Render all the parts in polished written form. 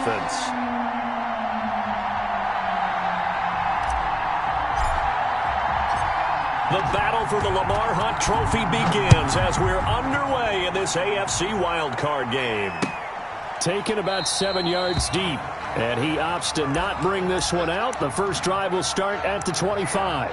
defense. The battle for the Lamar Hunt Trophy begins as we're underway in this AFC wildcard game. Taken about 7 yards deep, and he opts to not bring this one out. The first drive will start at the 25.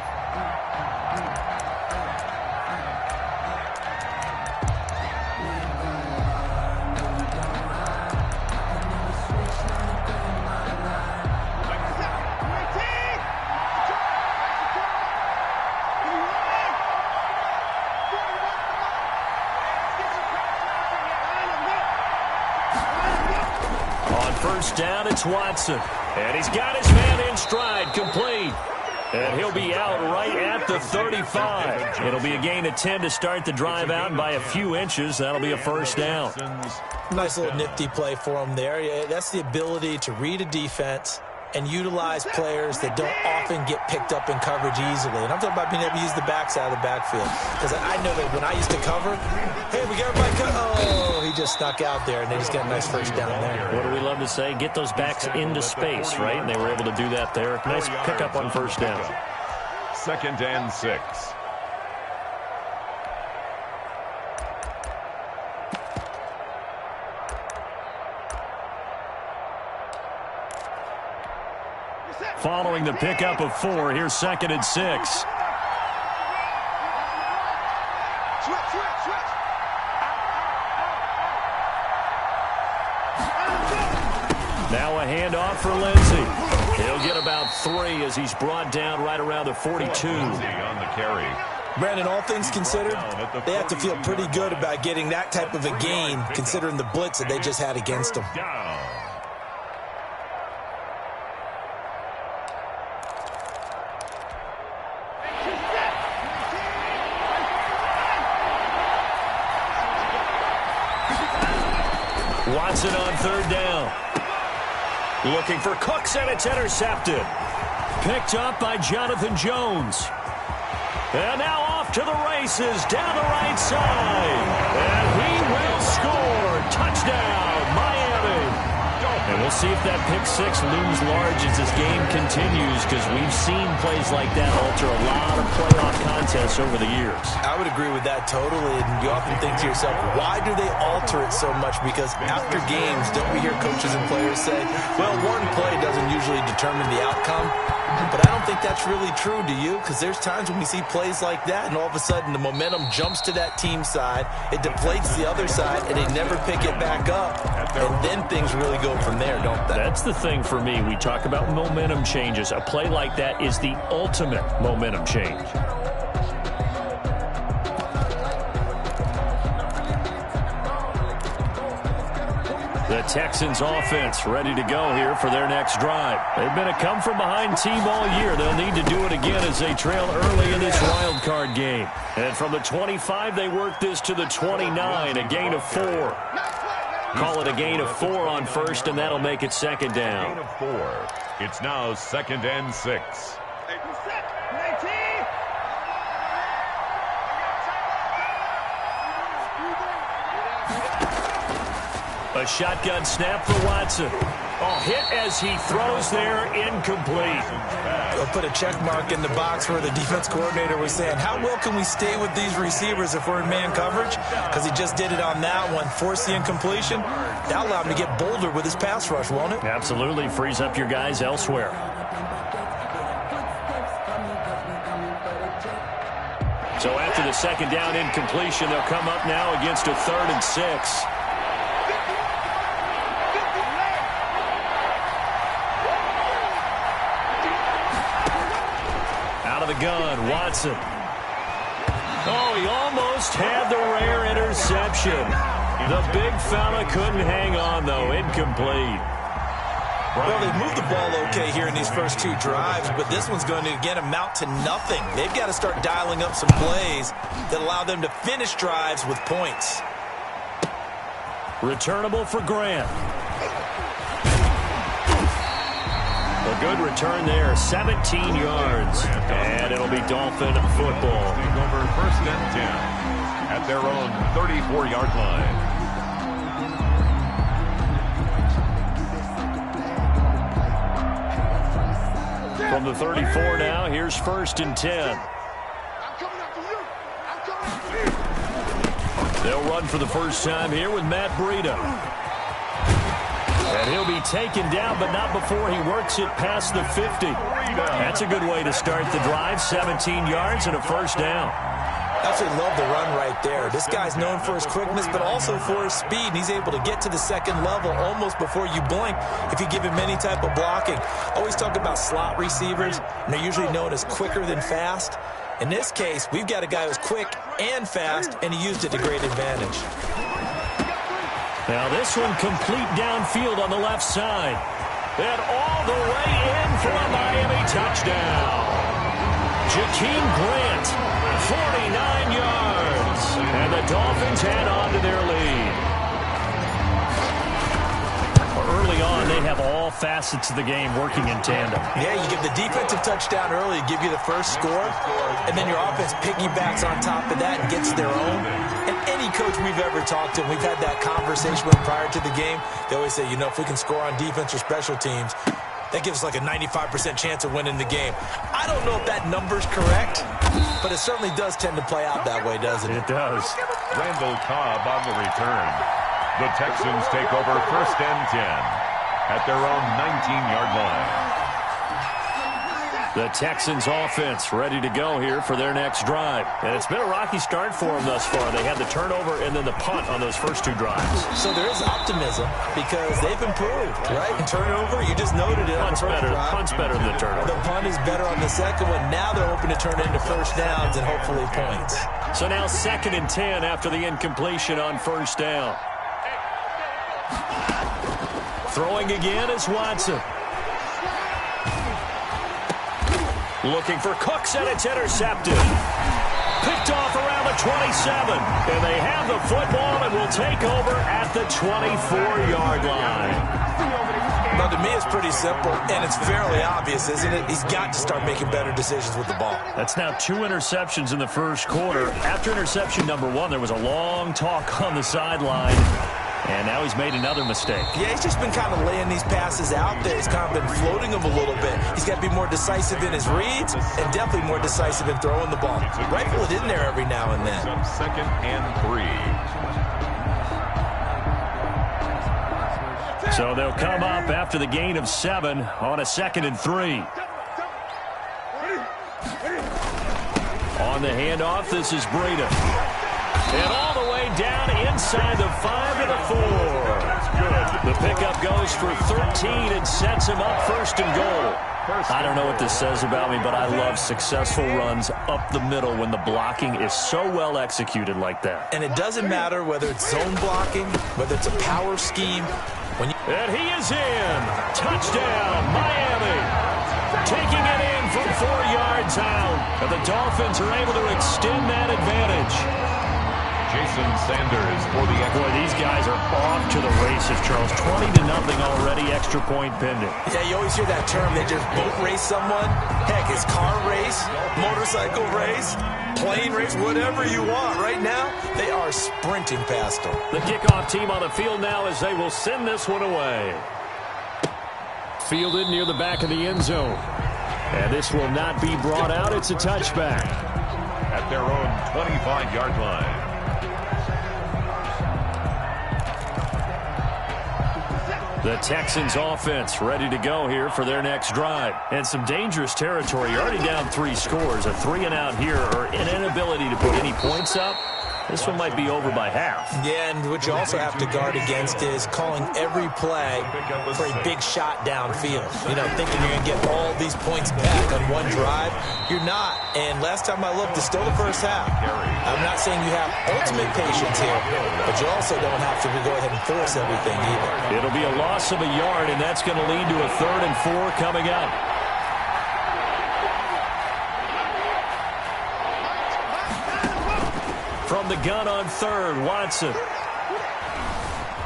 First down, it's Watson. And he's got his man in stride, complete. And he'll be out right at the 35. It'll be a gain of 10 to start the drive out by a few inches. That'll be a first down. Nice little nifty play for him there. That's the ability to read a defense and utilize players that don't often get picked up in coverage easily. And I'm talking about being able to use the backside of the backfield. Because I know that when I used to cover, hey, we got everybody oh, he just snuck out there, and they just got a nice first down there. What do we love to say? Get those backs into space, right? And they were able to do that there. Nice pickup on first down. 2nd and 6. Following the pickup of 4, here's 2nd and 6. Now a handoff for Lindsey. He'll get about 3 as he's brought down right around the 42. On the carry. Brandon, all things considered, they have to feel pretty good about getting that type of a gain, considering the blitz that they just had against them. Watson on 3rd down. Looking for Cooks, and it's intercepted. Picked up by Jonathan Jones. And now off to the races down the right side. And he will score. Touchdown, Miami. And we'll see if that pick 6 looms large as this game continues, because we've seen plays like that alter a lot of playoff contests over the years. I would agree with that totally. And you often think to yourself, why do they alter it so much? Because after games, don't we hear coaches and players say, well, one play doesn't usually determine the outcome? But I don't think that's really true, do you? Because there's times when we see plays like that, and all of a sudden the momentum jumps to that team side, it deflates the other side, and they never pick it back up. And then things really go from there, don't they? That's the thing for me. We talk about momentum changes. A play like that is the ultimate momentum change. The Texans offense ready to go here for their next drive. They've been a come-from-behind team all year. They'll need to do it again as they trail early in this wild card game. And from the 25, they work this to the 29, a gain of 4. Call it a gain of 4 on first, and that'll make it 2nd down. Gain of 4. It's now 2nd and 6. A shotgun snap for Watson. Oh, hit as he throws there, incomplete. They'll put a check mark in the box where the defense coordinator was saying, how well can we stay with these receivers if we're in man coverage? Because he just did it on that one, forced the incompletion. That allowed him to get bolder with his pass rush, won't it? Absolutely, frees up your guys elsewhere. So after the 2nd down incompletion, they'll come up now against a 3rd and 6. The gun, Watson. Oh, he almost had the rare interception. The big fella couldn't hang on, though. Incomplete. Well, they've moved the ball okay here in these first 2 drives, but this one's going to, again, amount to nothing. They've got to start dialing up some plays that allow them to finish drives with points. Returnable for Grant. A good return there, 17 yards. And it'll be Dolphin football. Take over 1st and 10 at their own 34-yard line. From the 34 now, here's 1st and 10. They'll run for the first time here with Matt Breida. And he'll be taken down, but not before he works it past the 50. That's a good way to start the drive. 17 yards and a first down. Absolutely love the run right there. This guy's known for his quickness, but also for his speed. And he's able to get to the second level almost before you blink if you give him any type of blocking. Always talk about slot receivers, and they're usually known as quicker than fast. In this case, we've got a guy who's quick and fast, and he used it to great advantage. Now this one complete downfield on the left side. And all the way in for a Miami touchdown. Jakeem Grant, 49 yards. And the Dolphins head on to their lead. Early on, they have all facets of the game working in tandem. Yeah, you give the defensive touchdown early, give you the first score, and then your offense piggybacks on top of that and gets their own. And any coach we've ever talked to, we've had that conversation with prior to the game, they always say, you know, if we can score on defense or special teams, that gives us like a 95% chance of winning the game. I don't know if that number's correct, but it certainly does tend to play out that way, doesn't it? It does. Randall Cobb on the return. The Texans take over 1st and 10 at their own 19-yard line. The Texans offense ready to go here for their next drive. And it's been a rocky start for them thus far. They had the turnover and then the punt on those first 2 drives. So there is optimism because they've improved, right? And turnover, you just noted it. Punt's better than the turnover. The punt is better on the second one. Now they're hoping to turn it into first downs and hopefully points. So now 2nd and 10 after the incompletion on first down. Throwing again is Watson. Looking for Cooks, and it's intercepted. Picked off around the 27. And they have the football and will take over at the 24-yard line. Now, to me, it's pretty simple, and it's fairly obvious, isn't it? He's got to start making better decisions with the ball. That's now 2 interceptions in the first quarter. After interception number 1, there was a long talk on the sideline. And now he's made another mistake. Yeah, he's just been kind of laying these passes out there. He's kind of been floating them a little bit. He's got to be more decisive in his reads and definitely more decisive in throwing the ball. Rifle it in there every now and then. 2nd and 3. So they'll come up after the gain of 7 on a 2nd and 3. On the handoff, this is Breida. And all the way down inside the 5 to the 4. The pickup goes for 13 and sets him up 1st and goal. I don't know what this says about me, but I love successful runs up the middle when the blocking is so well executed like that. And it doesn't matter whether it's zone blocking, whether it's a power scheme. And he is in. Touchdown, Miami. Taking it in from 4 yards out. And the Dolphins are able to extend that advantage. Jason Sanders for the extra. Boy, these guys are off to the races, Charles. 20-0 already, extra point pending. Yeah, you always hear that term. They just boat race someone. Heck, it's car race, motorcycle race, plane race, whatever you want. Right now, they are sprinting past them. The kickoff team on the field now as they will send this one away. Fielded near the back of the end zone. And this will not be brought out. It's a touchback. At their own 25-yard line. The Texans offense ready to go here for their next drive. And some dangerous territory. You're already down 3 scores. A 3-and-out here or an inability to put any points up. This one might be over by half. Yeah, and what you also have to guard against is calling every play for a big shot downfield. You know, thinking you're going to get all these points back on one drive. You're not. And last time I looked, it's still the first half. I'm not saying you have ultimate patience here, but you also don't have to go ahead and force everything either. It'll be a loss of a yard, and that's going to lead to a 3rd and 4 coming up. From the gun on 3rd, Watson.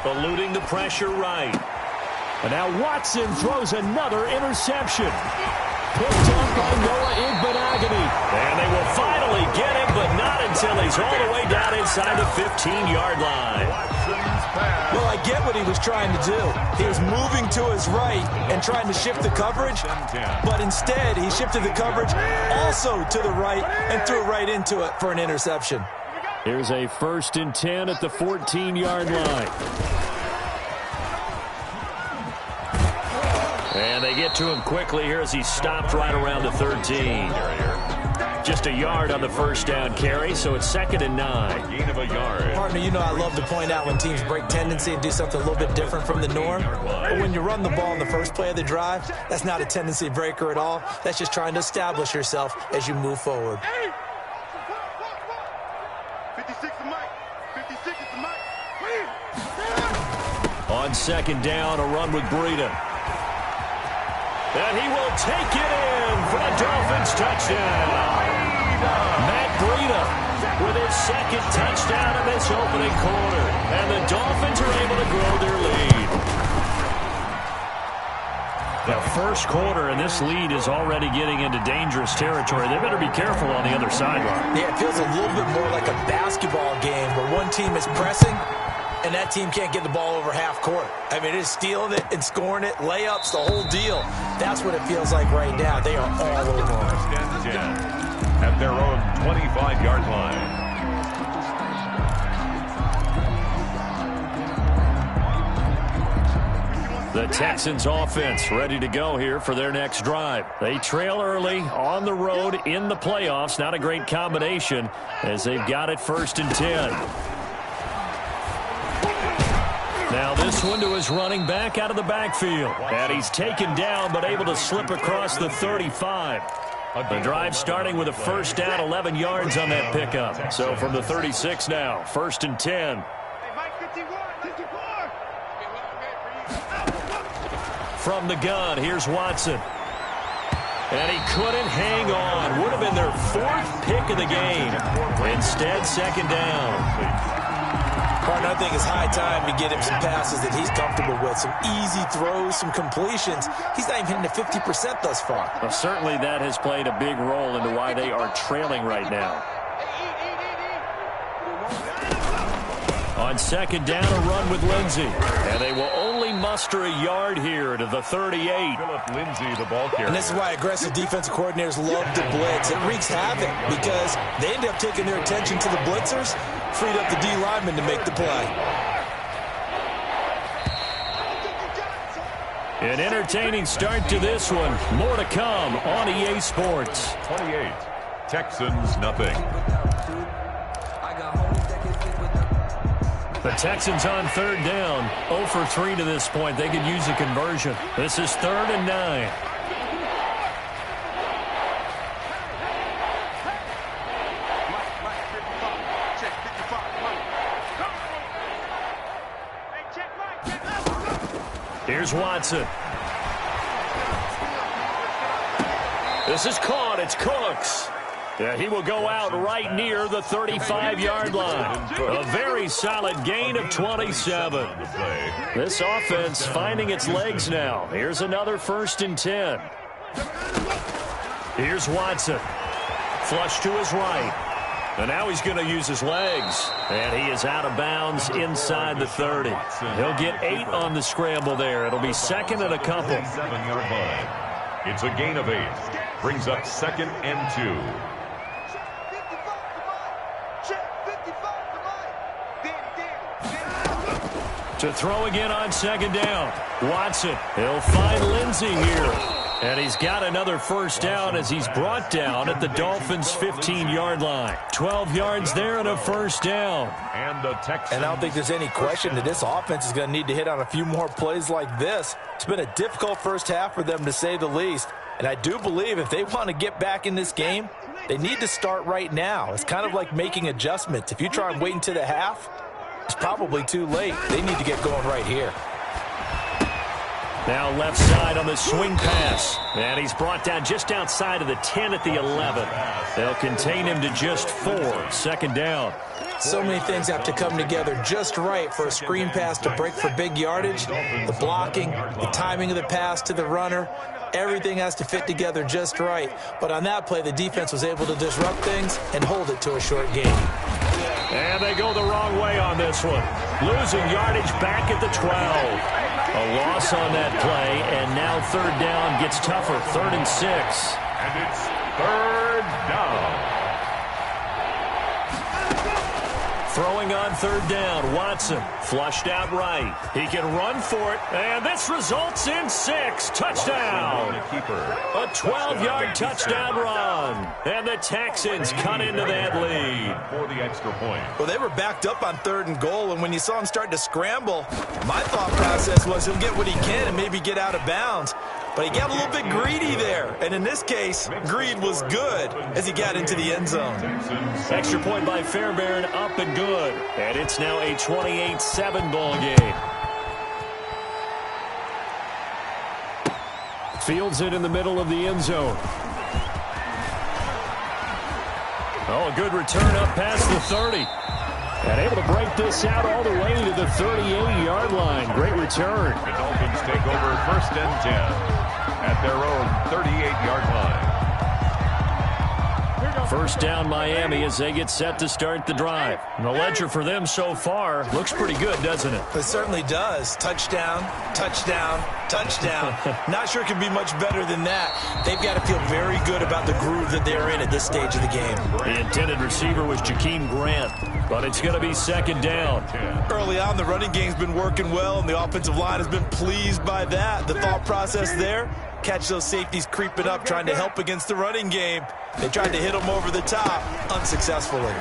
Eluding the pressure right. And now Watson throws another interception. Picked up by Noah Igbenogany. And they will finally get him, but not until he's all the way down inside the 15-yard line. Well, I get what he was trying to do. He was moving to his right and trying to shift the coverage, but instead he shifted the coverage also to the right and threw right into it for an interception. Here's a 1st and 10 at the 14-yard line. And they get to him quickly here as he stopped right around the 13. Just a yard on the 1st down carry, so it's 2nd and 9. Gain of a yard. Partner, you know I love to point out when teams break tendency and do something a little bit different from the norm. But when you run the ball in the first play of the drive, that's not a tendency breaker at all. That's just trying to establish yourself as you move forward. 56 is Mike. 56 is Mike. On 2nd down, a run with Breida. And he will take it in for a Dolphins touchdown. Matt Breida with his 2nd touchdown in this opening quarter. And the Dolphins are able to grow their lead. The first quarter, and this lead is already getting into dangerous territory. They better be careful on the other sideline. Yeah, it feels a little bit more like a basketball game where one team is pressing and that team can't get the ball over half court. I mean, it is stealing it and scoring it, layups, the whole deal. That's what it feels like right now. They are all over it. At their own 25-yard line. The Texans offense ready to go here for their next drive. They trail early on the road in the playoffs. Not a great combination as they've got it 1st and 10. Now this one to his running back out of the backfield. And he's taken down but able to slip across the 35. The drive starting with a 1st down, 11 yards on that pickup. So from the 36 now, 1st and 10. From the gun, here's Watson. And he couldn't hang on. Would have been their 4th pick of the game. Instead, 2nd down. Partner, I think it's high time to get him some passes that he's comfortable with. Some easy throws, some completions. He's not even hitting the 50% thus far. Well, certainly that has played a big role into why they are trailing right now. On 2nd down, a run with Lindsey. And they will only muster a yard here to the 38. Philip Lindsay, the ball carrier. And this is why aggressive defensive coordinators love to blitz. It wreaks havoc because they end up taking their attention to the blitzers, freed up the D lineman to make the play. An entertaining start to this one. More to come on EA Sports. 28. Texans, nothing. The Texans on 3rd down. 0 for 3 to this point. They could use a conversion. This is 3rd and 9. Here's Watson. This is caught. It's Cooks. Yeah, he will go out right near the 35-yard line. A very solid gain of 27. This offense finding its legs now. Here's another 1st and 10. Here's Watson. Flush to his right. And now he's going to use his legs. And he is out of bounds inside the 30. He'll get 8 on the scramble there. It'll be 2nd and a couple. 7-yard line. It's a gain of 8. Brings up 2nd and 2. To throw again on 2nd down. Watson, he'll find Lindsey here. And he's got another 1st down as he's brought down at the Dolphins' 15-yard line. 12 yards there and a 1st down. And the Texans. And I don't think there's any question that this offense is going to need to hit on a few more plays like this. It's been a difficult first half for them, to say the least. And I do believe if they want to get back in this game, they need to start right now. It's kind of like making adjustments. If you try and wait until the half, it's probably too late. They need to get going right here. Now left side on the swing pass. And he's brought down just outside of the 10 at the 11. They'll contain him to just 4. 2nd down. So many things have to come together just right for a screen pass to break for big yardage. The blocking, the timing of the pass to the runner, everything has to fit together just right. But on that play, the defense was able to disrupt things and hold it to a short gain. And they go the wrong way on this one. Losing yardage back at the 12. A loss on that play, and now third down gets tougher. 3rd and 6. And it's 3rd down. Throwing on 3rd down, Watson flushed out right. He can run for it, and this results in 6. Touchdown. A 12-yard touchdown run. And the Texans cut into that lead. For the extra point. Well, they were backed up on 3rd and goal, and when you saw him start to scramble, my thought process was he'll get what he can and maybe get out of bounds. But he got a little bit greedy there. And in this case, greed was good as he got into the end zone. Extra point by Fairbairn, up and good. And it's now a 28-7 ball game. Fields it in the middle of the end zone. Oh, a good return up past the 30. And able to break this out all the way to the 38-yard line. Great return. The Dolphins take over 1st and 10 at their own 38-yard line. 1st down Miami as they get set to start the drive. And the ledger for them so far looks pretty good, doesn't it? It certainly does. Touchdown, touchdown, touchdown. Not sure it can be much better than that. They've got to feel very good about the groove that they're in at this stage of the game. The intended receiver was Jakeem Grant, but it's going to be 2nd down. Early on, the running game's been working well, and the offensive line has been pleased by that. The thought process there, catch those safeties creeping up, trying to help against the running game. They tried to hit them over the top, unsuccessfully.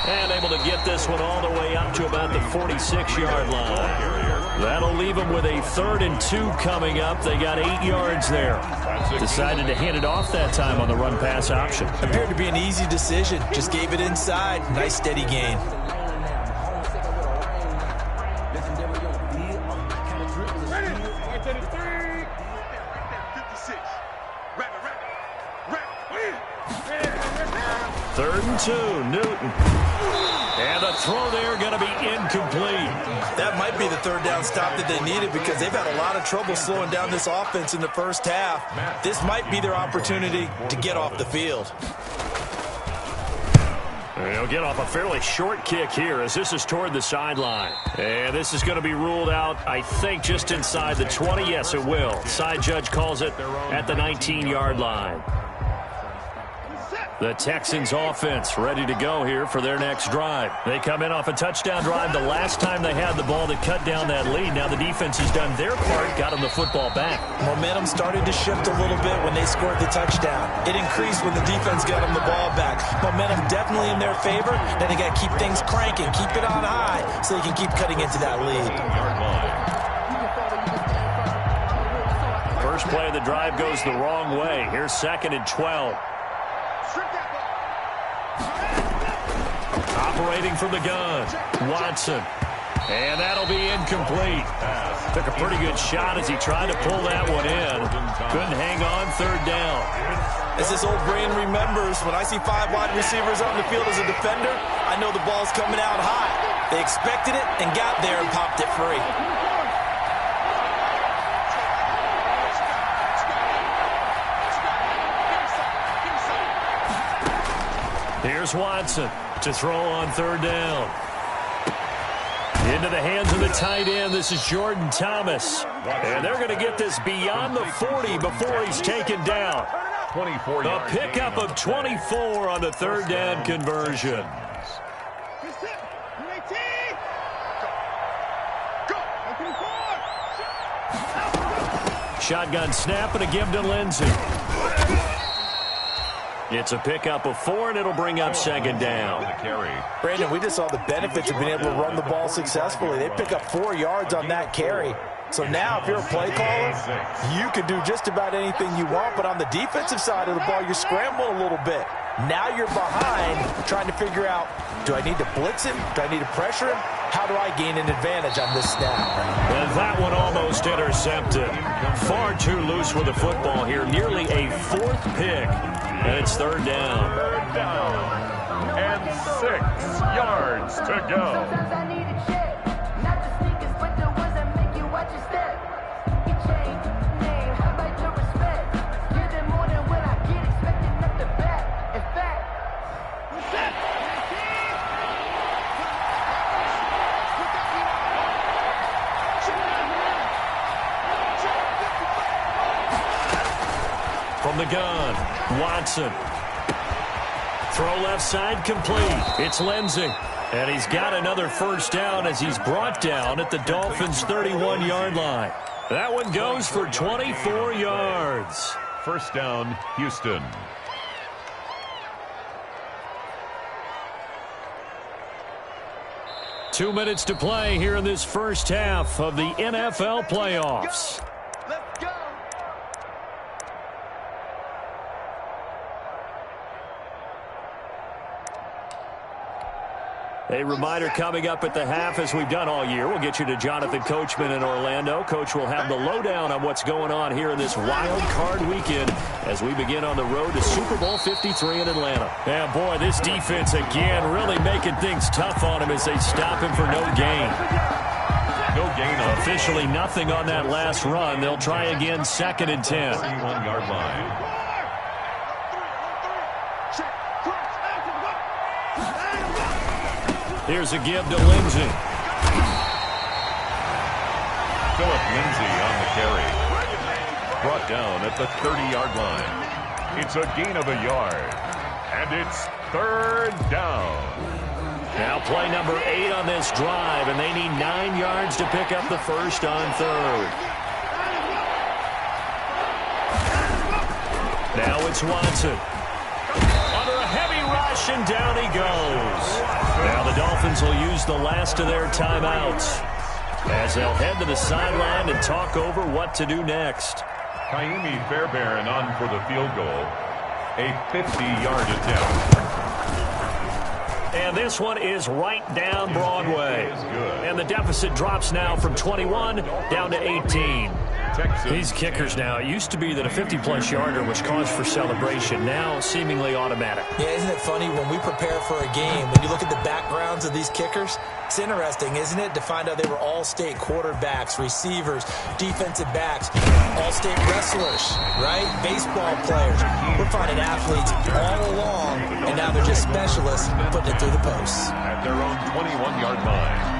And able to get this one all the way up to about the 46-yard line. That'll leave them with a 3rd and 2 coming up. They got 8 yards there. Decided to hand it off that time on the run-pass option. Appeared to be an easy decision. Just gave it inside. Nice steady gain. Third and 2, Newton. And the throw there going to be incomplete. That might be the 3rd down stop that they needed because they've had a lot of trouble slowing down this offense in the first half. This might be their opportunity to get off the field. They'll get off a fairly short kick here as this is toward the sideline. And this is going to be ruled out, I think, just inside the 20. Yes, it will. Side judge calls it at the 19-yard line. The Texans offense ready to go here for their next drive. They come in off a touchdown drive the last time they had the ball that cut down that lead. Now the defense has done their part, got them the football back. Momentum started to shift a little bit when they scored the touchdown. It increased when the defense got them the ball back. Momentum definitely in their favor. Now they got to keep things cranking, keep it on high so they can keep cutting into that lead. First play of the drive goes the wrong way. Here's 2nd and 12. Operating from the gun, Watson. And that'll be incomplete. Took a pretty good shot as he tried to pull that one in. Couldn't hang on 3rd down. As this old brain remembers, when I see 5 wide receivers on the field as a defender, I know the ball's coming out high. They expected it and got there and popped it free. Here's Watson to throw on 3rd down. Into the hands of the tight end. This is Jordan Thomas. And they're going to get this beyond the 40 before he's taken down. A pickup of 24 on the 3rd down conversion. Shotgun snap and a give to Lindsey. It's a pickup of 4, and it'll bring up 2nd down. Brandon, we just saw the benefits of being able to run the ball successfully. They pick up 4 yards on that carry. So now, if you're a play caller, you can do just about anything you want. But on the defensive side of the ball, you're scrambling a little bit. Now you're behind, trying to figure out, do I need to blitz him? Do I need to pressure him? How do I gain an advantage on this snap? And that one almost intercepted. Far too loose with the football here. Nearly a 4th pick. And it's 3rd down. 3rd down. And 6 yards to go. From the gun, Watson. Throw left side complete. It's Lindsey. And he's got another first down as he's brought down at the Dolphins' 31-yard line. That one goes for 24 yards. First down, Houston. Two minutes to play here in this first half of the NFL playoffs. Let's go. A reminder coming up at the half, as we've done all year. We'll get you to Jonathan Coachman in Orlando. Coach will have the lowdown on what's going on here in this wild card weekend as we begin on the road to Super Bowl 53 in Atlanta. And boy, this defense again really making things tough on him as they stop him for no gain. No gain on officially nothing on that last run. They'll try again, 2nd and 10. 31-yard line. Here's a give to Lindsey. Philip Lindsey on the carry. Brought down at the 30-yard line. It's a gain of a yard. And it's 3rd down. Now play number 8 on this drive, and they need 9 yards to pick up the first on 3rd. Now it's Watson. Under a heavy rush, and down he goes. Now the Dolphins will use the last of their timeouts as they'll head to the sideline and talk over what to do next. Kaimi Fairbairn on for the field goal. A 50-yard attempt. And this one is right down Broadway. And the deficit drops now from 21 down to 18. These kickers now, it used to be that a 50-plus yarder was cause for celebration. Now seemingly automatic. Yeah, isn't it funny when we prepare for a game, when you look at the backgrounds of these kickers, it's interesting, isn't it, to find out they were all-state quarterbacks, receivers, defensive backs, all-state wrestlers, right? Baseball players. We're finding athletes all along, and now they're just specialists putting it through the posts. At their own 21-yard line.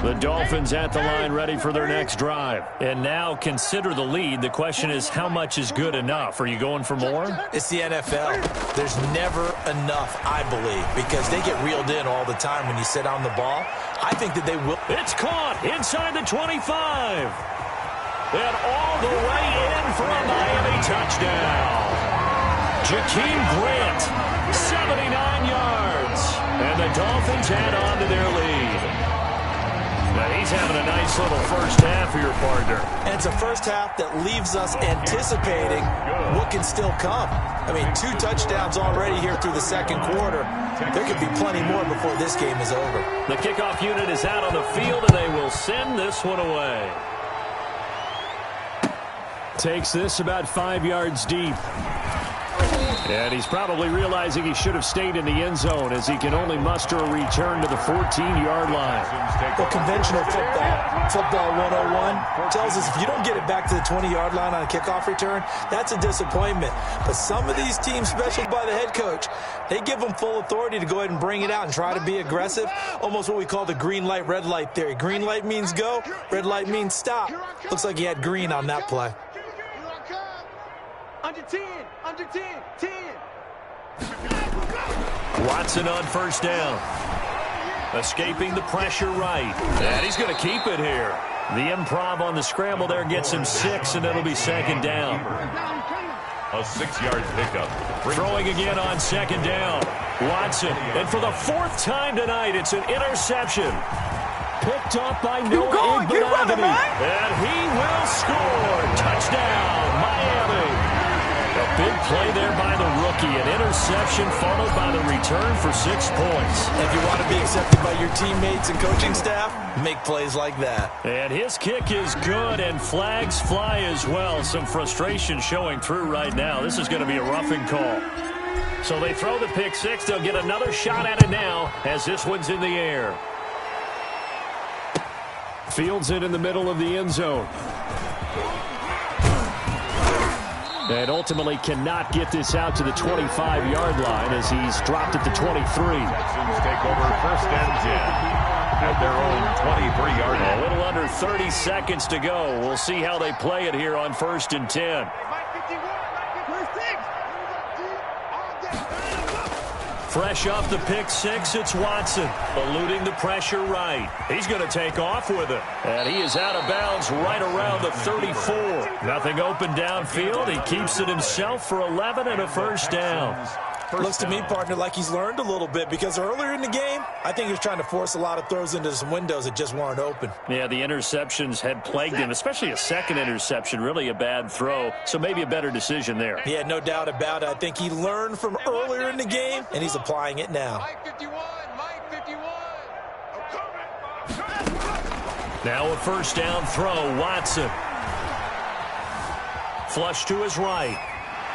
The Dolphins at the line ready for their next drive. And now consider the lead. The question is, how much is good enough? Are you going for more? It's the NFL. There's never enough, I believe, because they get reeled in all the time when you sit on the ball. I think that they will. It's caught inside the 25. And all the way in for a Miami touchdown. Jakeem Grant, 79 yards. And the Dolphins add on to their lead. Now he's having a nice little first half here, partner. And it's a first half that leaves us anticipating what can still come. I mean, 2 touchdowns already here through the second quarter. There could be plenty more before this game is over. The kickoff unit is out on the field, and they will send this one away. Takes this about 5 yards deep. And he's probably realizing he should have stayed in the end zone as he can only muster a return to the 14-yard line. Well, conventional football 101 tells us if you don't get it back to the 20-yard line on a kickoff return, that's a disappointment. But some of these teams, especially by the head coach, they give them full authority to go ahead and bring it out and try to be aggressive, almost what we call the green light, red light theory. Green light means go, red light means stop. Looks like he had green on that play. Under 10, under 10, 10. Watson on first down. Escaping the pressure right. And he's going to keep it here. The improv on the scramble there gets him 6, and it'll be second down. A 6-yard pickup. Throwing again on second down. Watson. And for the 4th time tonight, it's an interception. Picked up by Noah Igbenogany. And he will score. Touchdown, Miami. A big play there by the rookie. An interception followed by the return for 6 points. If you want to be accepted by your teammates and coaching staff, make plays like that. And his kick is good, and flags fly as well. Some frustration showing through right now. This is going to be a roughing call. So they throw the pick 6. They'll get another shot at it now as this one's in the air. Fields it in the middle of the end zone. And ultimately cannot get this out to the 25-yard line as he's dropped at the 23. Texans take over 1st and 10 at their own 23-yard line. A little under 30 seconds to go. We'll see how they play it here on 1st and 10. Fresh off the pick six, it's Watson, eluding the pressure right. He's going to take off with it. And he is out of bounds right around the 34. Nothing open downfield. He keeps it himself for 11 and a first down. Looks to me, partner, like he's learned a little bit because earlier in the game, I think he was trying to force a lot of throws into some windows that just weren't open. Yeah, the interceptions had plagued him, especially a second interception, really a bad throw. So maybe a better decision there. Yeah, no doubt about it. I think he learned from earlier in the game, and he's applying it now. Mike 51, Mike 51. Now a first down throw, Watson. Flush to his right.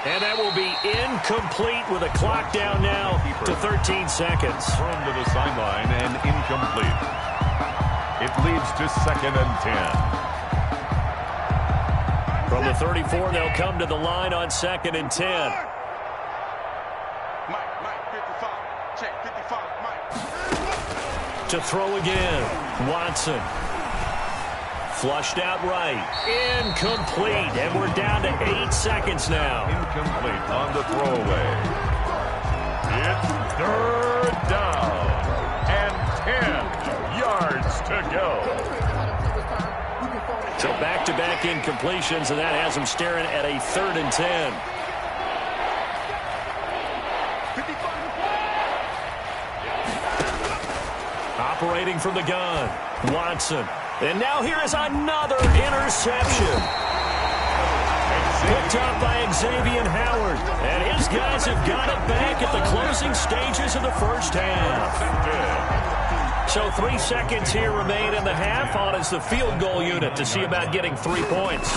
And that will be incomplete with a clock down now to 13 seconds. Thrown to the sideline and incomplete. It leads to 2nd and 10. From the 34, they'll come to the line on 2nd and 10. Mike 55. Check 55, Mike. To throw again, Watson. Flushed out right. Incomplete. And we're down to 8 seconds now. Incomplete on the throwaway. It's 3rd down and 10 yards to go. So back-to-back incompletions, and that has him staring at a 3rd and 10. Operating from the gun, Watson. And now here is another interception. Picked up by Xavier Howard. And his guys have got it back at the closing stages of the first half. So 3 seconds here remain in the half. On is the field goal unit to see about getting 3 points.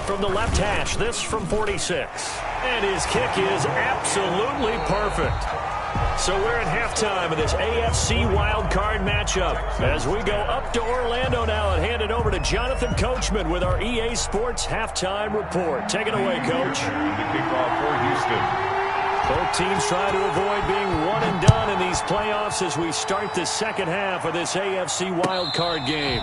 From the left hash, this from 46. And his kick is absolutely perfect. So we're at halftime of this AFC wildcard matchup as we go up to Orlando now and hand it over to Jonathan Coachman with our EA Sports halftime report. Take it away, Coach. The kickoff for Houston. Both teams try to avoid being one and done in these playoffs as we start the second half of this AFC wildcard game.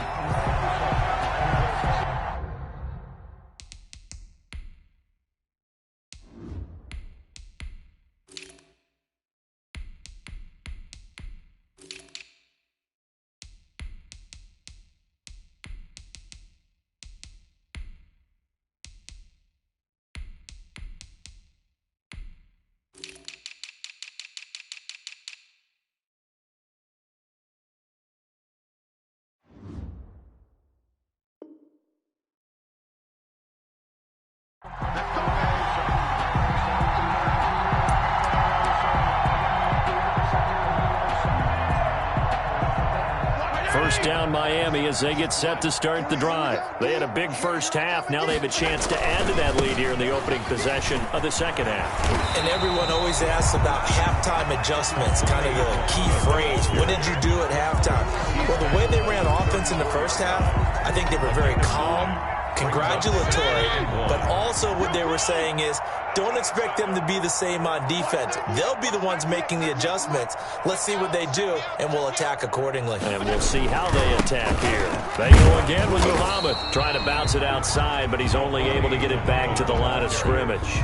First down Miami as they get set to start the drive. They had a big first half. Now they have a chance to add to that lead here in the opening possession of the second half. And everyone always asks about halftime adjustments, kind of the key phrase. What did you do at halftime? Well, the way they ran offense in the first half, I think they were very calm, congratulatory, but also what they were saying is, don't expect them to be the same on defense. They'll be the ones making the adjustments. Let's see what they do, and we'll attack accordingly. And we'll see how they attack here. They go again with Muhammad, trying to bounce it outside, but he's only able to get it back to the line of scrimmage.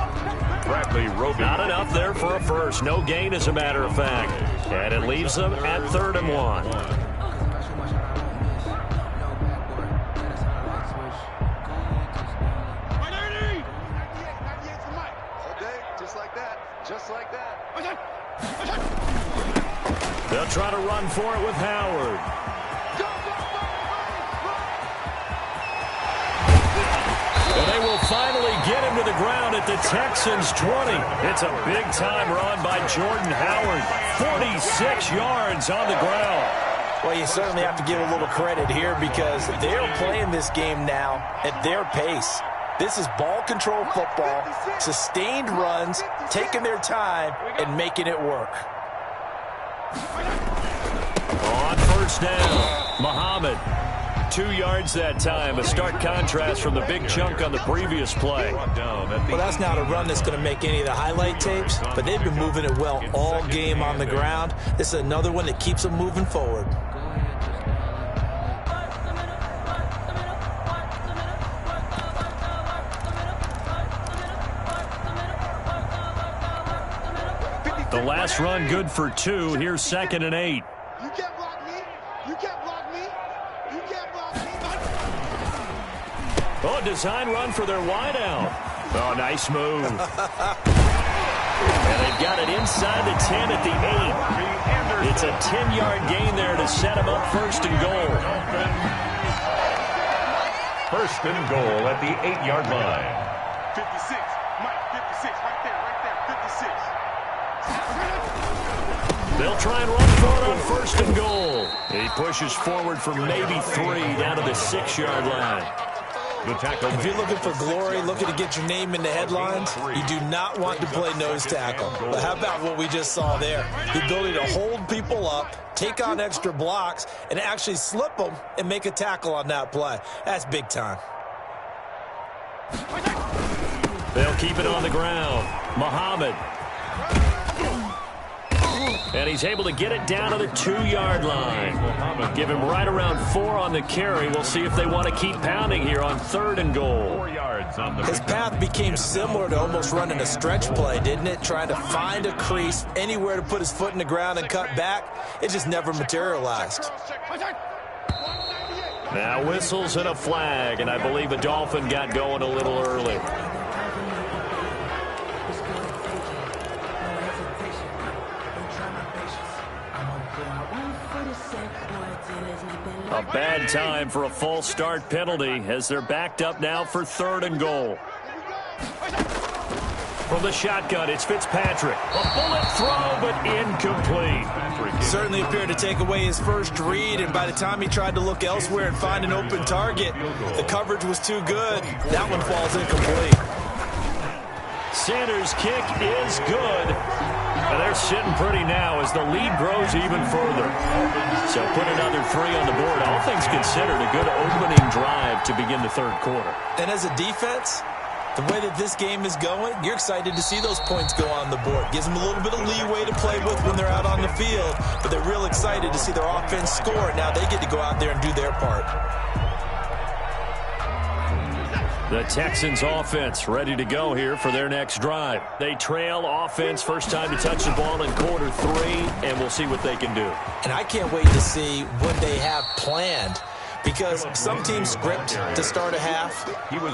Bradley Roby. Not enough there for a first. No gain, as a matter of fact. And it leaves them at 3rd and 1. They'll try to run for it with Howard. And they will finally get him to the ground at the Texans' 20. It's a big-time run by Jordan Howard. 46 yards on the ground. Well, you certainly have to give a little credit here because they're playing this game now at their pace. This is ball control football, sustained runs, taking their time, and making it work. On first down, Muhammad 2 yards that time. A stark contrast from the big chunk on the previous play. Well, that's not a run that's going to make any of the highlight tapes, but they've been moving it well all game on the ground. This is another one that keeps them moving forward. The last run good for 2. Here's 2nd and 8. You can't block me. You can't block me. You can't block me. Oh, design run for their wideout. Oh, nice move. And they've got it inside the 10 at the 8. It's a 10-yard gain there to set them up 1st and goal. 1st and goal at the 8-yard line. 56. Mike, 56. Right there. 56. They'll try and run for it on 1st and goal. He pushes forward for maybe 3 down to the 6-yard line. The tackle. If you're looking for glory, looking to get your name in the headlines, you do not want to play nose tackle. But how about what we just saw there? The ability to hold people up, take on extra blocks, and actually slip them and make a tackle on that play. That's big time. They'll keep it on the ground. Muhammad. And he's able to get it down to the 2-yard line. Give him right around 4 on the carry. We'll see if they want to keep pounding here on 3rd and goal. 4 yards on the His path became similar to almost running a stretch play, didn't it? Trying to find a crease, anywhere to put his foot in the ground and cut back. It just never materialized. Now whistles and a flag, and I believe a Dolphin got going a little early. A bad time for a false start penalty as they're backed up now for 3rd and goal. From the shotgun, it's Fitzpatrick. A bullet throw, but incomplete. Certainly appeared to take away his first read, and by the time he tried to look elsewhere and find an open target, the coverage was too good. That one falls incomplete. Sanders' kick is good. And they're sitting pretty now as the lead grows even further. So put another 3 on the board. All things considered, a good opening drive to begin the 3rd quarter. And as a defense, the way that this game is going, you're excited to see those points go on the board. Gives them a little bit of leeway to play with when they're out on the field, but they're real excited to see their offense score. Now they get to go out there and do their part. The Texans offense ready to go here for their next drive. They trail offense, first time to touch the ball in quarter 3, and we'll see what they can do. And I can't wait to see what they have planned, because some teams script to start a half.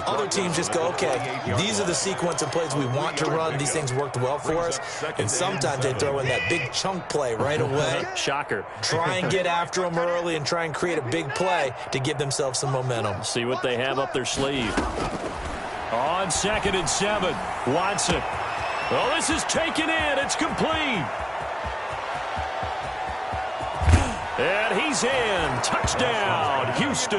Other teams just go, okay, these are the sequence of plays we want to run. These things worked well for us. And sometimes they throw in that big chunk play right away. Shocker. Try and get after them early and try and create a big play to give themselves some momentum. See what they have up their sleeve. On 2nd and 7, Watson. Oh, this is taken in. It's complete. And he's in. Touchdown, Houston.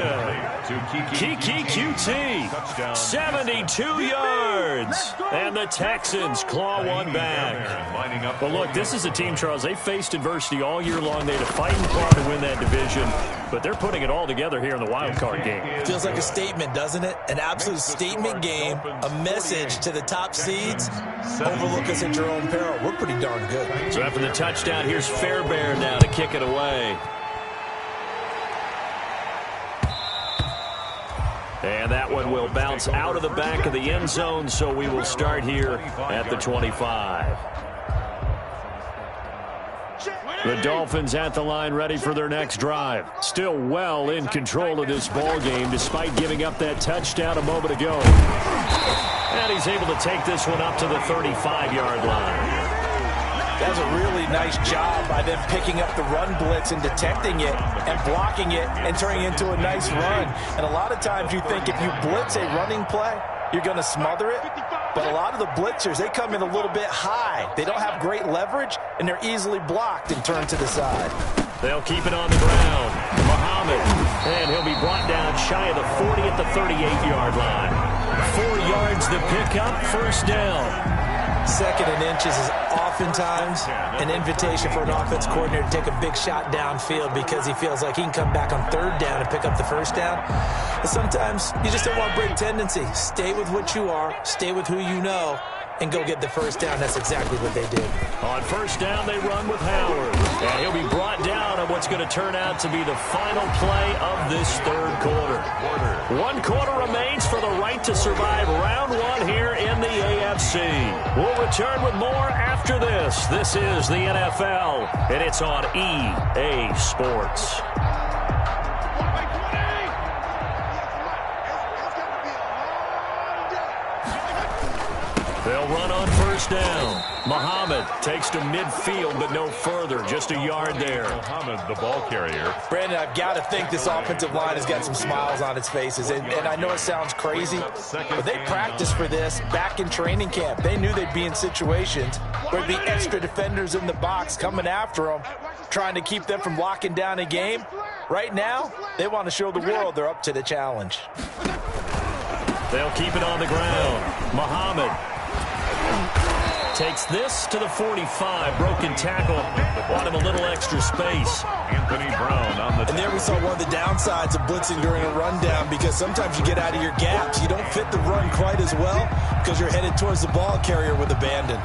Kiki QT. 72 yards. And the Texans claw one back. Well, look, this is a team, Charles, they faced adversity all year long. They had to fight and claw to win that division. But they're putting it all together here in the wild card game. Feels like a statement, doesn't it? An absolute statement game. A message to the top seeds. Overlook us at your own peril. We're pretty darn good. So after the touchdown, here's Fairbairn now to kick it away. And that one will bounce out of the back of the end zone, so we will start here at the 25. The Dolphins at the line ready for their next drive. Still well in control of this ball game despite giving up that touchdown a moment ago. And he's able to take this one up to the 35-yard line. That's a really nice job by them picking up the run blitz and detecting it and blocking it and turning it into a nice run. And a lot of times you think if you blitz a running play, you're going to smother it. But a lot of the blitzers, they come in a little bit high. They don't have great leverage, and they're easily blocked and turned to the side. They'll keep it on the ground. Muhammad, and he'll be brought down shy of the 40 at the 38-yard line. 4 yards to pick up, first down. second and inches is oftentimes an invitation for an offense coordinator to take a big shot downfield because he feels like he can come back on third down and pick up the first down. But sometimes you just don't want to break tendency. Stay with what you are, stay with who you know, and go get the first down. That's exactly what they did. On first down, they run with Howard. And he'll be brought down on what's going to turn out to be the final play of this third quarter. 1 quarter remains for the right to survive round 1 here in the AFC. We'll return with more after this. This is the NFL, and it's on EA Sports. They'll run on first down. Muhammad takes to midfield, but no further. Just a yard there. Muhammad, the ball carrier. Brandon, I've got to think this offensive line has got some smiles on its faces. And I know it sounds crazy, but they practiced for this back in training camp. They knew they'd be in situations where there'd be extra defenders in the box coming after them, trying to keep them from locking down a game. Right now, they want to show the world they're up to the challenge. They'll keep it on the ground. Muhammad takes this to the 45. Broken tackle. Want him a little extra space. Anthony Brown on the... And there we saw one of the downsides of blitzing during a rundown, because sometimes you get out of your gaps. You don't fit the run quite as well because you're headed towards the ball carrier with abandon.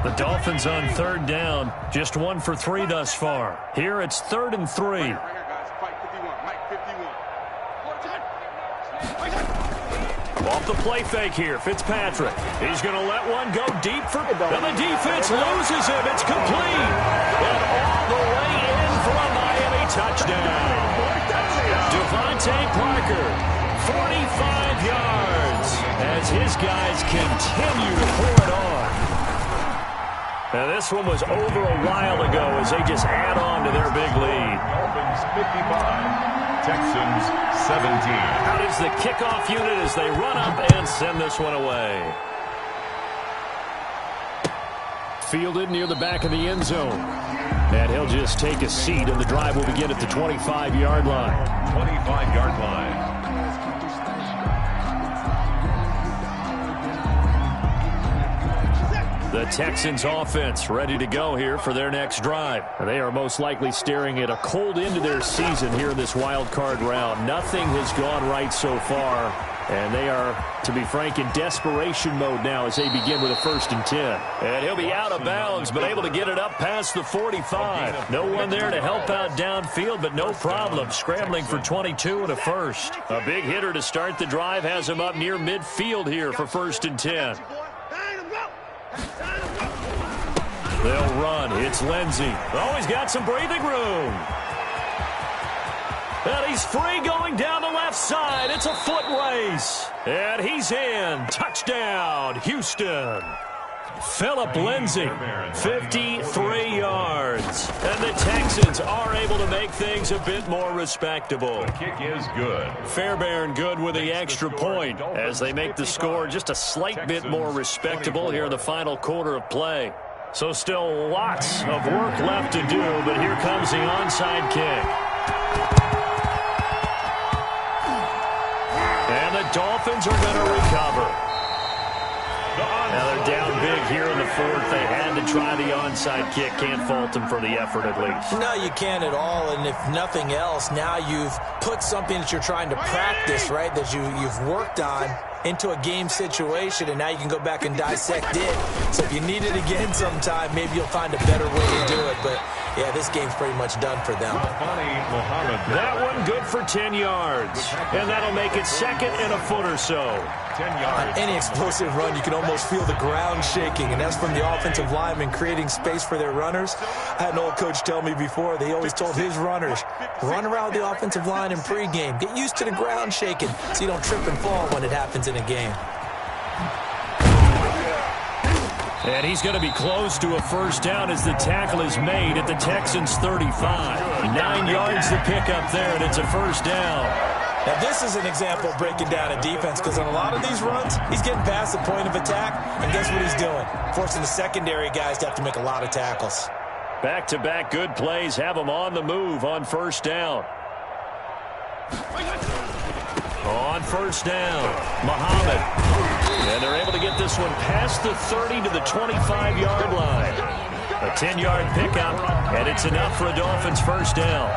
The Dolphins on third down. Just 1 for 3 thus far. Here it's 3rd and 3. Off the play fake here, Fitzpatrick. He's going to let one go deep for... And the defense loses him. It's complete. And all the way in for a Miami touchdown. Devontae Parker, 45 yards, as his guys continue to pour it on. Now, this one was over a while ago as they just add on to their big lead. Dolphins 55. Texans 17. Out is the kickoff unit as they run up and send this one away. Fielded near the back of the end zone. And he'll just take a seat, and the drive will begin at the 25-yard line. 25-yard line. The Texans offense ready to go here for their next drive. They are most likely staring at a cold end to their season here in this wild card round. Nothing has gone right so far, and they are, to be frank, in desperation mode now as they begin with a 1st and 10. And he'll be out of bounds, but able to get it up past the 45. No one there to help out downfield, but no problem. Scrambling for 22 and a first. A big hitter to start the drive has him up near midfield here for 1st and 10. They'll run. It's Lindsey. Oh, he's got some breathing room. And he's free going down the left side. It's a foot race. And he's in. Touchdown, Houston. Phillip Lindsay, 53 yards. And the Texans are able to make things a bit more respectable. The kick is good. Fairbairn good with the extra point as they make the score just a slight bit more respectable here in the final quarter of play. So still lots of work left to do, but here comes the onside kick. And the Dolphins are going to recover. Now they're down big here in the 4th. They had to try the onside kick. Can't fault them for the effort at least. No, you can't at all. And if nothing else, now you've put something that you're trying to practice, right, that you've worked on into a game situation, and now you can go back and dissect it. So if you need it again sometime, maybe you'll find a better way to do it. But, yeah, this game's pretty much done for them. That one good for 10 yards. And that'll make it 2nd and a foot or so. 10 yards. On any explosive run, you can almost feel the ground shaking, and that's from the offensive linemen creating space for their runners. I had an old coach tell me before, they always told his runners, run around the offensive line in pregame. Get used to the ground shaking so you don't trip and fall when it happens in a game. And he's going to be close to a first down as the tackle is made at the Texans' 35. 9 yards to pick up there, and it's a first down. Now, this is an example of breaking down a defense, because on a lot of these runs, he's getting past the point of attack, and guess what he's doing? Forcing the secondary guys to have to make a lot of tackles. Back-to-back good plays have them on the move on first down. On first down, Muhammad. And they're able to get this one past the 30 to the 25-yard line. A 10-yard pickup, and it's enough for a Dolphins first down.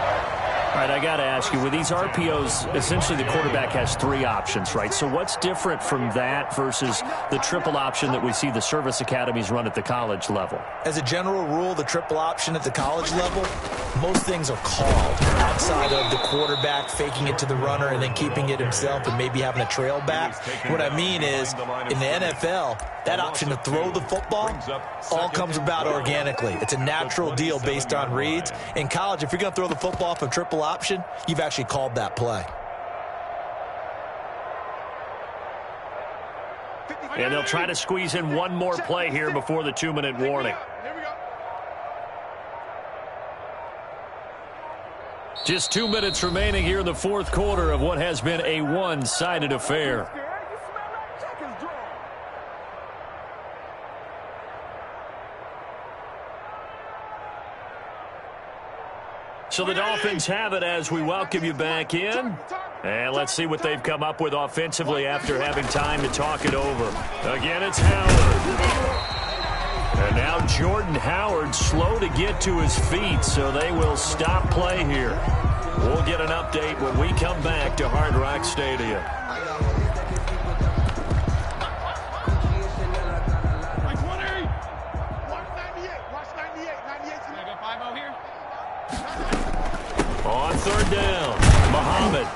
All right, I got to ask you, with these RPOs, essentially the quarterback has 3 options, right? So what's different from that versus the triple option that we see the service academies run at the college level? As a general rule, the triple option at the college level, most things are called outside of the quarterback faking it to the runner and then keeping it himself and maybe having a trail back. What I mean is, in the NFL, that option to throw the football all comes about organically. It's a natural deal based on reads. In college, if you're going to throw the football off a triple option, you've actually called that play. And they'll try to squeeze in one more play here before the 2-minute warning. Just 2 minutes remaining here in the fourth quarter of what has been a one-sided affair. So the Dolphins have it as we welcome you back in. And let's see what they've come up with offensively after having time to talk it over. Again, it's Howard. And now Jordan Howard slow to get to his feet, so they will stop play here. We'll get an update when we come back to Hard Rock Stadium. On third down, Muhammad.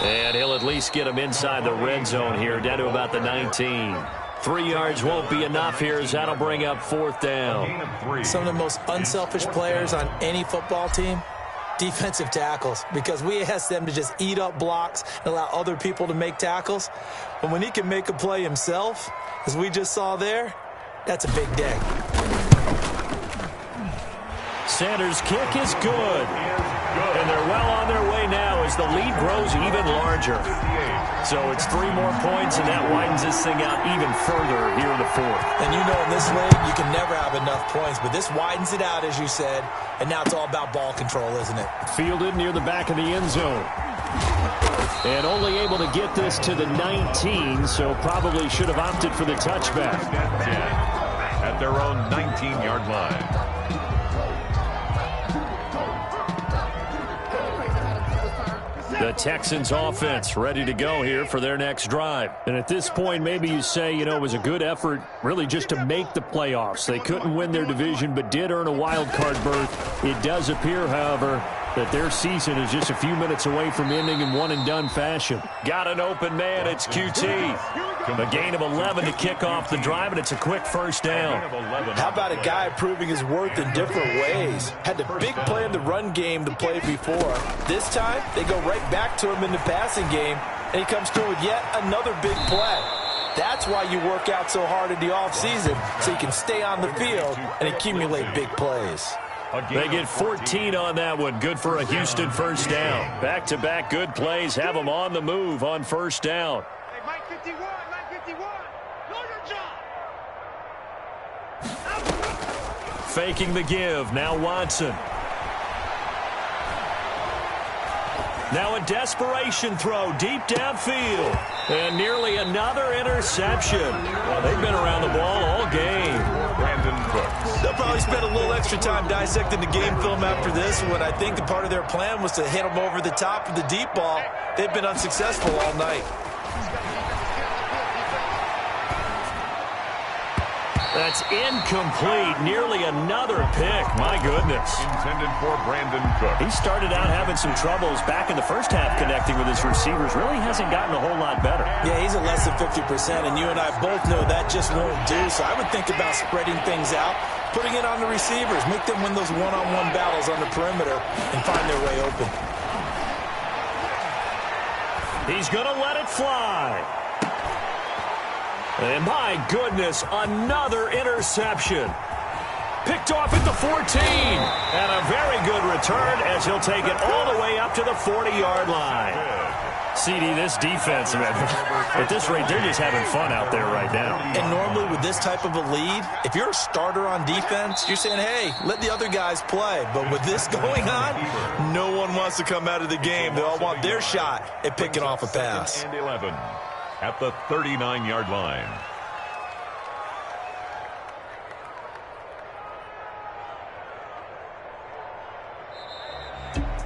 And he'll at least get him inside the red zone here, down to about the 19. 3 yards won't be enough here as that'll bring up fourth down. Some of the most unselfish players on any football team, defensive tackles, because we ask them to just eat up blocks and allow other people to make tackles. But when he can make a play himself, as we just saw there, that's a big day. Sanders' kick is good. And they're well on their way now as the lead grows even larger. So it's 3 more points, and that widens this thing out even further here in the fourth. And you know in this league, you can never have enough points, but this widens it out, as you said, and now it's all about ball control, isn't it? Fielded near the back of the end zone. And only able to get this to the 19, so probably should have opted for the touchback. At their own 19-yard line. The Texans offense ready to go here for their next drive. And at this point, maybe you say, you know, it was a good effort really just to make the playoffs. They couldn't win their division but did earn a wild card berth. It does appear, however, that their season is just a few minutes away from ending in one-and-done fashion. Got an open man. It's QT. A gain of 11 to kick off the drive, and it's a quick first down. How about a guy proving his worth in different ways? Had the big play in the run game to play before. This time, they go right back to him in the passing game, and he comes through with yet another big play. That's why you work out so hard in the offseason, so you can stay on the field and accumulate big plays. They get 14 on that one. Good for a Houston first down. Back-to-back good plays have them on the move on first down. Hey, Mike 51, Mike 51. Know your job. Faking the give. Now Watson. Now a desperation throw deep downfield. And nearly another interception. Well, they've been around the ball all game. Brandon Cooks. They'll probably spend a little extra time dissecting the game film after this one. I think part of their plan was to hit them over the top of the deep ball. They've been unsuccessful all night. That's incomplete. Nearly another pick. My goodness. Intended for Brandon Cooks. He started out having some troubles back in the first half connecting with his receivers. Really hasn't gotten a whole lot better. Yeah, he's at less than 50%, and you and I both know that just won't do. So I would think about spreading things out, putting it on the receivers, make them win those one-on-one battles on the perimeter and find their way open. He's going to let it fly. And my goodness, another interception. Picked off at the 14. And a very good return as he'll take it all the way up to the 40-yard line. CD, this defense, man, at this rate, they're just having fun out there right now. And normally with this type of a lead, if you're a starter on defense, you're saying, hey, let the other guys play. But with this going on, no one wants to come out of the game. They all want their shot at picking off a pass. And 11 at the 39-yard line.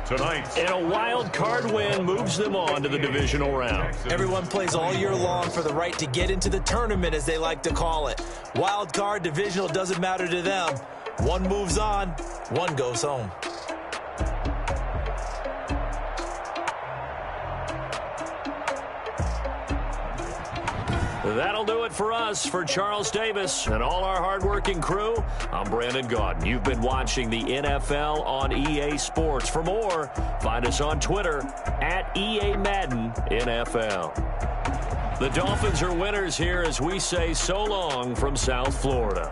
Tonight, and a wild card win moves them on to the divisional round. Everyone plays all year long for the right to get into the tournament, as they like to call it. Wild card, divisional, doesn't matter to them. One moves on, one goes home. That'll do it for us. For Charles Davis and all our hardworking crew, I'm Brandon Gaudin. You've been watching the NFL on EA Sports. For more, find us on Twitter at EA Madden NFL. The Dolphins are winners here as we say so long from South Florida.